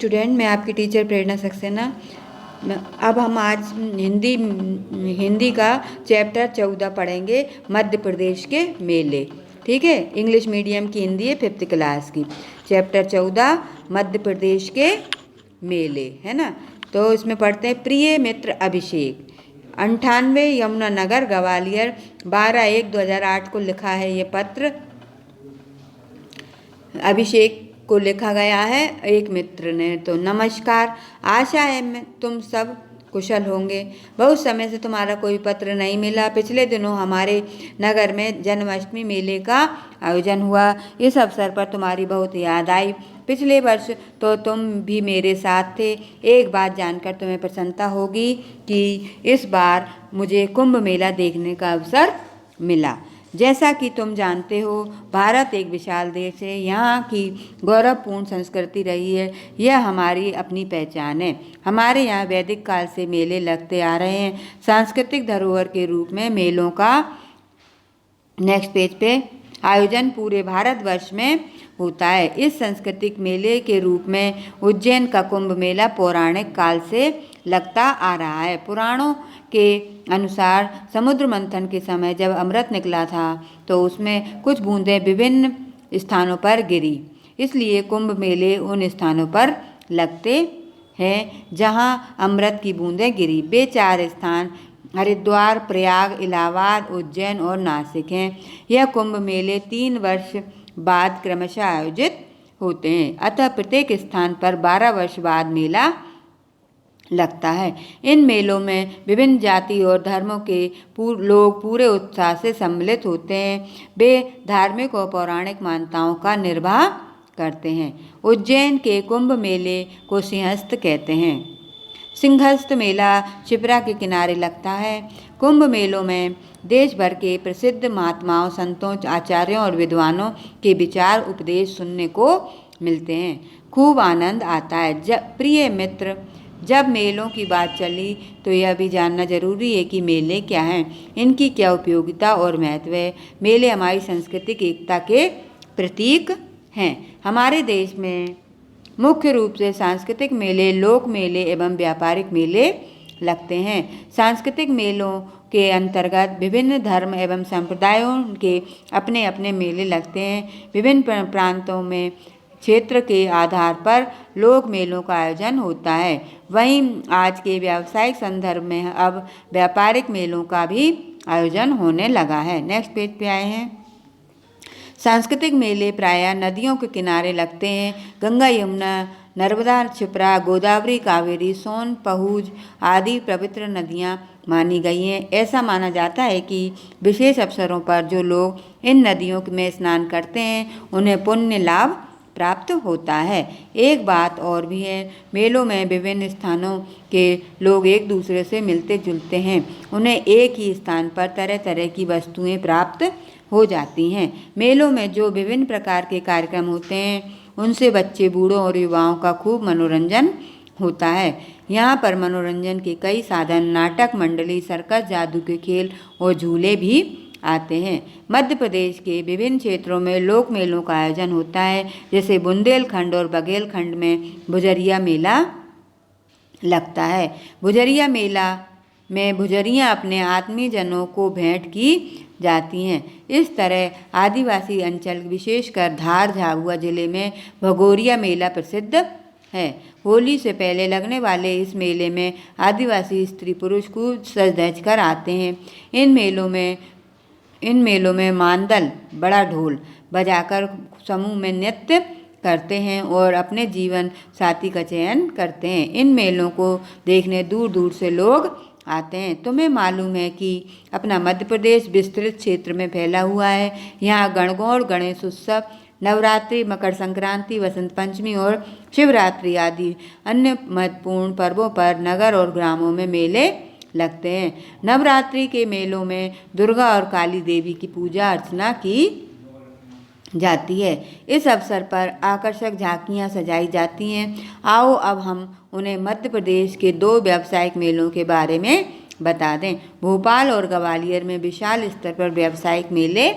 Student, मैं आपकी teacher प्रेरणा सक्सेना। अब हम आज हिंदी का चैप्टर 14 पढ़ेंगे, मध्य प्रदेश के मेले। ठीक है, इंग्लिश मीडियम की हिंदी है, 5th क्लास की। चैप्टर 14 मध्य प्रदेश के मेले, है ना। तो इसमें पढ़ते हैं, प्रिय मित्र अभिषेक, 98 यमुनानगर ग्वालियर, 12/1/2008 को लिखा है ये पत्र। अभिषेक को लिखा गया है एक मित्र ने। तो नमस्कार, आशा है तुम सब कुशल होंगे। बहुत समय से तुम्हारा कोई पत्र नहीं मिला। पिछले दिनों हमारे नगर में जन्माष्टमी मेले का आयोजन हुआ। इस अवसर पर तुम्हारी बहुत याद आई। पिछले वर्ष तो तुम भी मेरे साथ थे। एक बात जानकर तुम्हें प्रसन्नता होगी कि इस बार मुझे कुंभ मेला देखने का अवसर मिला। जैसा कि तुम जानते हो, भारत एक विशाल देश है। यहाँ की गौरवपूर्ण संस्कृति रही है। यह हमारी अपनी पहचान है। हमारे यहाँ वैदिक काल से मेले लगते आ रहे हैं। सांस्कृतिक धरोहर के रूप में मेलों का नेक्स्ट पेज पे आयोजन पूरे भारतवर्ष में होता है। इस सांस्कृतिक मेले के रूप में उज्जैन का कुंभ मेला पौराणिक काल से लगता आ रहा है। पुराणों के अनुसार समुद्र मंथन के समय जब अमृत निकला था तो उसमें कुछ बूंदें विभिन्न स्थानों पर गिरी। इसलिए कुंभ मेले उन स्थानों पर लगते हैं जहां अमृत की बूंदें गिरी। वे 4 स्थान हरिद्वार, प्रयाग, इलाहाबाद, उज्जैन और नासिक हैं। यह कुंभ मेले 3 वर्ष बाद क्रमशः आयोजित होते हैं। अतः प्रत्येक स्थान पर 12 वर्ष बाद मेला लगता है। इन मेलों में विभिन्न जाति और धर्मों के लोग पूरे उत्साह से सम्मिलित होते हैं। वे धार्मिक और पौराणिक मान्यताओं का निर्वाह करते हैं। उज्जैन के कुंभ मेले को सिंहस्थ कहते हैं। सिंहस्थ मेला शिप्रा के किनारे लगता है। कुंभ मेलों में देश भर के प्रसिद्ध महात्माओं, संतों, आचार्यों और विद्वानों के विचार उपदेश सुनने को मिलते हैं। खूब आनंद आता है। प्रिय मित्र, जब मेलों की बात चली तो यह भी जानना जरूरी है कि मेले क्या हैं, इनकी क्या उपयोगिता और महत्व है। मेले हमारी सांस्कृतिक एकता के प्रतीक हैं। हमारे देश में मुख्य रूप से सांस्कृतिक मेले, लोक मेले एवं व्यापारिक मेले लगते हैं। सांस्कृतिक मेलों के अंतर्गत विभिन्न धर्म एवं संप्रदायों के अपने अपने मेले लगते हैं। विभिन्न प्रांतों में क्षेत्र के आधार पर लोक मेलों का आयोजन होता है। वहीं आज के व्यावसायिक संदर्भ में अब व्यापारिक मेलों का भी आयोजन होने लगा है। नेक्स्ट पेज पे आए हैं। सांस्कृतिक मेले प्रायः नदियों के किनारे लगते हैं। गंगा, यमुना, नर्मदा, क्षिप्रा, गोदावरी, कावेरी, सोन, पहुज आदि पवित्र नदियाँ मानी गई हैं। ऐसा माना जाता है कि विशेष अवसरों पर जो लोग इन नदियों में स्नान करते हैं उन्हें पुण्य लाभ प्राप्त होता है। एक बात और भी है, मेलों में विभिन्न स्थानों के लोग एक दूसरे से मिलते जुलते हैं। उन्हें एक ही स्थान पर तरह तरह की वस्तुएं प्राप्त हो जाती हैं। मेलों में जो विभिन्न प्रकार के कार्यक्रम होते हैं उनसे बच्चे, बूढ़ों और युवाओं का खूब मनोरंजन होता है। यहाँ पर मनोरंजन के कई साधन, नाटक मंडली, सर्कस, जादू के खेल और झूले भी आते हैं। मध्य प्रदेश के विभिन्न क्षेत्रों में लोक मेलों का आयोजन होता है। जैसे बुंदेलखंड और बघेलखंड में भुजरिया मेला लगता है। भुजरिया मेला में भुजरियाँ अपने आत्मीयजनों को भेंट की जाती हैं। इस तरह आदिवासी अंचल, विशेषकर धार झाबुआ जिले में भगोरिया मेला प्रसिद्ध है। होली से पहले लगने वाले इस मेले में आदिवासी स्त्री पुरुष खूब सज धज कर आते हैं। इन मेलों में मांदल, बड़ा ढोल बजाकर समूह में नृत्य करते हैं और अपने जीवन साथी का चयन करते हैं। इन मेलों को देखने दूर दूर से लोग आते हैं। तुम्हें मालूम है कि अपना मध्य प्रदेश विस्तृत क्षेत्र में फैला हुआ है। यहाँ गणगौर, गणेश उत्सव, नवरात्रि, मकर संक्रांति, वसंत पंचमी और शिवरात्रि आदि अन्य महत्वपूर्ण पर्वों पर नगर और ग्रामों में मेले लगते हैं। नवरात्रि के मेलों में दुर्गा और काली देवी की पूजा अर्चना की जाती है। इस अवसर पर आकर्षक झांकियाँ सजाई जाती हैं। आओ अब हम उन्हें मध्य प्रदेश के 2 व्यावसायिक मेलों के बारे में बता दें। भोपाल और ग्वालियर में विशाल स्तर पर व्यावसायिक मेले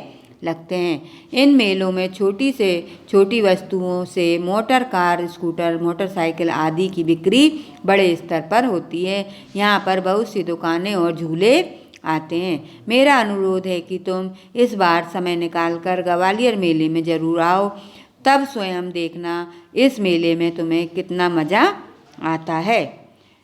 लगते हैं। इन मेलों में छोटी से छोटी वस्तुओं से मोटर कार, स्कूटर, मोटरसाइकिल आदि की बिक्री बड़े स्तर पर होती है। यहाँ पर बहुत सी दुकानें और झूले आते हैं। मेरा अनुरोध है कि तुम इस बार समय निकालकर ग्वालियर मेले में जरूर आओ, तब स्वयं देखना इस मेले में तुम्हें कितना मज़ा आता है।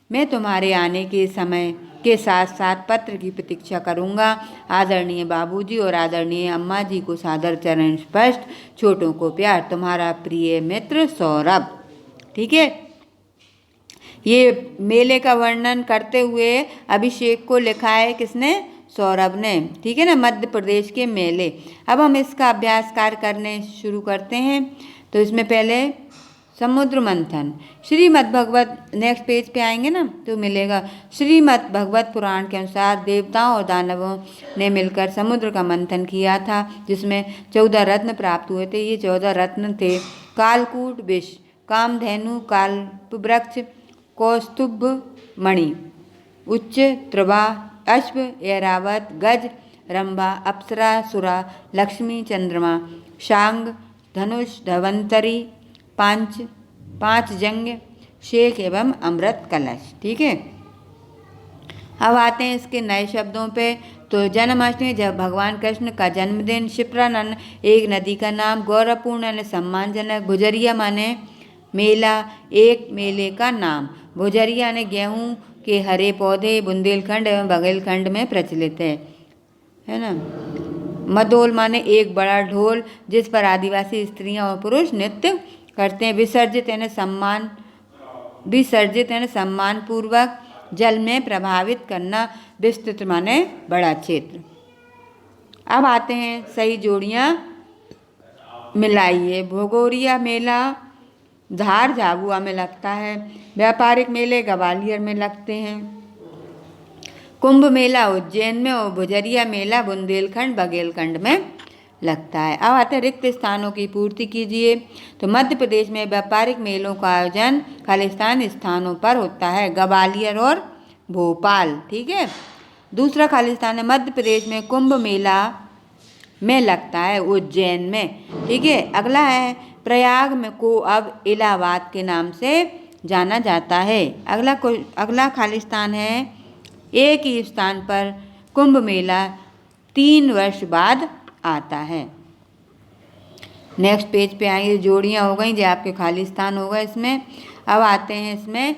मैं तुम्हारे आने के समय के साथ साथ पत्र की प्रतीक्षा करूंगा। आदरणीय बाबूजी और आदरणीय अम्मा जी को सादर चरण स्पष्ट, छोटों को प्यार, तुम्हारा प्रिय मित्र सौरभ। ठीक है, ये मेले का वर्णन करते हुए अभिषेक को लिखा है किसने? सौरभ ने। ठीक है ना, मध्य प्रदेश के मेले। अब हम इसका अभ्यास कार्य करने शुरू करते हैं। तो इसमें पहले समुद्र मंथन। श्रीमद् भगवत, नेक्स्ट पेज पे आएंगे ना तो मिलेगा। श्रीमद् भगवत पुराण के अनुसार देवताओं और दानवों ने मिलकर समुद्र का मंथन किया था, जिसमें 14 रत्न प्राप्त हुए थे। ये 14 रत्न थे: कालकूट विष, कामधेनु, काल्प वृक्ष, कौस्तुभ मणि, उच्च त्रिभा, अश्व, ऐरावत, गज, रंभा, अप्सरा, सुरा, लक्ष्मी, चंद्रमा, शांग, धनुष, धवंतरी, पांच जंग, शेख एवं अमृत कलश। ठीक है, अब आते हैं इसके नए शब्दों पे। तो जन्माष्टमी, जब भगवान कृष्ण का जन्मदिन। शिप्रा नन, एक नदी का नाम। गौरवपूर्ण यानी सम्मानजनक। भुजरिया माने मेला, एक मेले का नाम। भुजरिया ने गेहूं के हरे पौधे बुंदेलखंड एवं बघेलखंड में प्रचलित है ना। मदोल माने एक बड़ा ढोल जिस पर आदिवासी स्त्रियां और पुरुष नृत्य करते हैं। विसर्जित यानी सम्मान पूर्वक जल में प्रभावित करना। विस्तृत माने बड़ा क्षेत्र। अब आते हैं सही जोड़ियां मिलाइए। भगोरिया मेला धार झाबुआ में लगता है। व्यापारिक मेले ग्वालियर में लगते हैं। कुंभ मेला उज्जैन में और भुजरिया मेला बुंदेलखंड बघेलखंड में लगता है। अब आते हैं रिक्त स्थानों की पूर्ति कीजिए। तो मध्य प्रदेश में व्यापारिक मेलों का आयोजन खालिस्तान स्थानों पर होता है, ग्वालियर और भोपाल। ठीक है, दूसरा खालिस्तान है मध्य प्रदेश में कुंभ मेला में लगता है, उज्जैन में। ठीक है, अगला है प्रयाग में को अब इलाहाबाद के नाम से जाना जाता है। अगला खालिस्तान है एक ही स्थान पर कुंभ मेला 3 वर्ष बाद आता है। नेक्स्ट पेज पे आएंगे, जोड़ियाँ हो गई जो आपके खालिस्तान होगा इसमें। अब आते हैं इसमें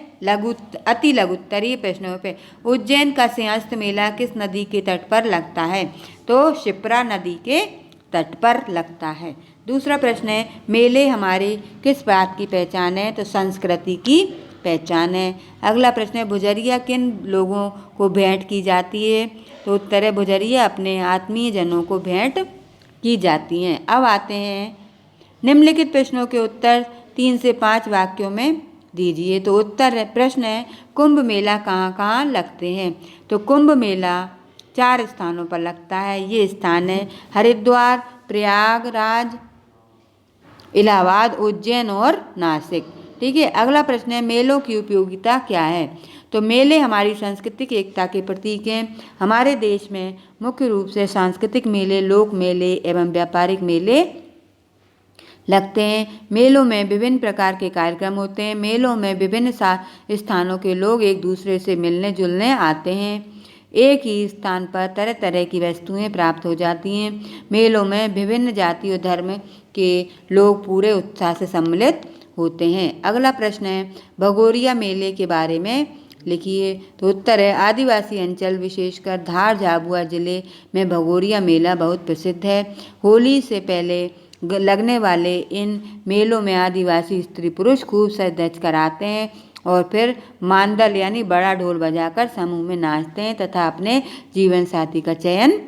अति लघुत्तरीय प्रश्नों पे। उज्जैन का सिंहस्थ मेला किस नदी के तट पर लगता है? तो शिप्रा नदी के तट पर लगता है। दूसरा प्रश्न है मेले हमारे किस बात की पहचान है? तो संस्कृति की पहचान है। अगला प्रश्न है भुजरिया किन लोगों को भेंट की जाती है? तो उत्तर है भुजरिया अपने आत्मीय जनों को भेंट की जाती हैं। अब आते हैं निम्नलिखित प्रश्नों के उत्तर 3 से 5 वाक्यों में दीजिए। तो उत्तर है, प्रश्न है कुंभ मेला कहाँ कहाँ लगते हैं? तो कुंभ मेला 4 स्थानों पर लगता है। ये स्थान है हरिद्वार, प्रयागराज, इलाहाबाद, उज्जैन और नासिक। ठीक है, अगला प्रश्न है मेलों की उपयोगिता क्या है? तो मेले हमारी सांस्कृतिक एकता के प्रतीक हैं। हमारे देश में मुख्य रूप से सांस्कृतिक मेले, लोक मेले एवं व्यापारिक मेले लगते हैं। मेलों में विभिन्न प्रकार के कार्यक्रम होते हैं। मेलों में विभिन्न स्थानों के लोग एक दूसरे से मिलने जुलने आते हैं। एक ही स्थान पर तरह तरह की वस्तुएं प्राप्त हो जाती हैं। मेलों में विभिन्न जाति और धर्म के लोग पूरे उत्साह से सम्मिलित होते हैं। अगला प्रश्न है भगोरिया मेले के बारे में लिखिए। तो उत्तर है आदिवासी अंचल विशेषकर धार झाबुआ जिले में भगोरिया मेला बहुत प्रसिद्ध है। होली से पहले लगने वाले इन मेलों में आदिवासी स्त्री पुरुष खूब सज धज कर आते हैं और फिर मांदल यानी बड़ा ढोल बजाकर समूह में नाचते हैं तथा अपने जीवन साथी का चयन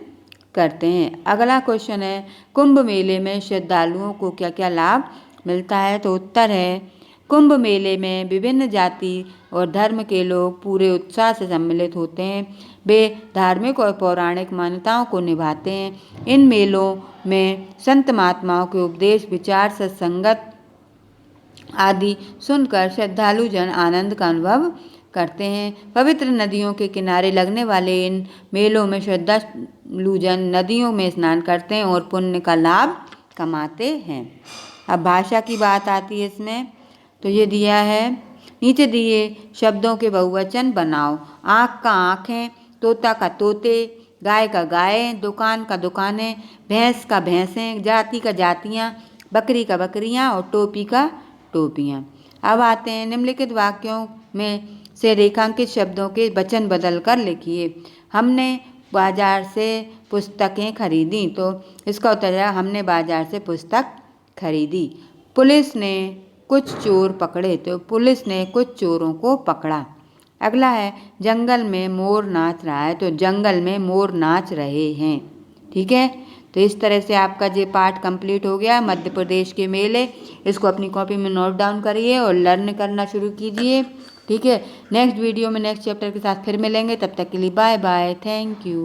करते हैं। अगला क्वेश्चन है कुंभ मेले में श्रद्धालुओं को क्या क्या लाभ मिलता है? तो उत्तर है कुंभ मेले में विभिन्न जाति और धर्म के लोग पूरे उत्साह से सम्मिलित होते हैं। वे धार्मिक और पौराणिक मान्यताओं को निभाते हैं। इन मेलों में संत महात्माओं के उपदेश, विचार, सत्संगत आदि सुनकर श्रद्धालु जन आनंद का अनुभव करते हैं। पवित्र नदियों के किनारे लगने वाले इन मेलों में श्रद्धालुजन नदियों में स्नान करते हैं और पुण्य का लाभ कमाते हैं। अब भाषा की बात आती है इसमें, तो ये दिया है, नीचे दिए शब्दों के बहुवचन बनाओ। आँख का आँखें, तोता का तोते, गाय का गायें, दुकान का दुकानें, भैंस का भैंसें, जाति का जातियाँ, बकरी का बकरियाँ और टोपी का टोपियाँ। अब आते हैं निम्नलिखित वाक्यों में से रेखांकित शब्दों के वचन बदल कर लिखिए। हमने बाजार से पुस्तकें खरीदी, तो इसका उत्तर है हमने बाजार से पुस्तक खरीदी। पुलिस ने कुछ चोर पकड़े, तो पुलिस ने कुछ चोरों को पकड़ा। अगला है जंगल में मोर नाच रहा है, तो जंगल में मोर नाच रहे हैं। ठीक है, तो इस तरह से आपका ये पाठ कंप्लीट हो गया मध्य प्रदेश के मेले। इसको अपनी कॉपी में नोट डाउन करिए और लर्न करना शुरू कीजिए। ठीक है, नेक्स्ट वीडियो में नेक्स्ट चैप्टर के साथ फिर मिलेंगे। तब तक के लिए बाय बाय, थैंक यू।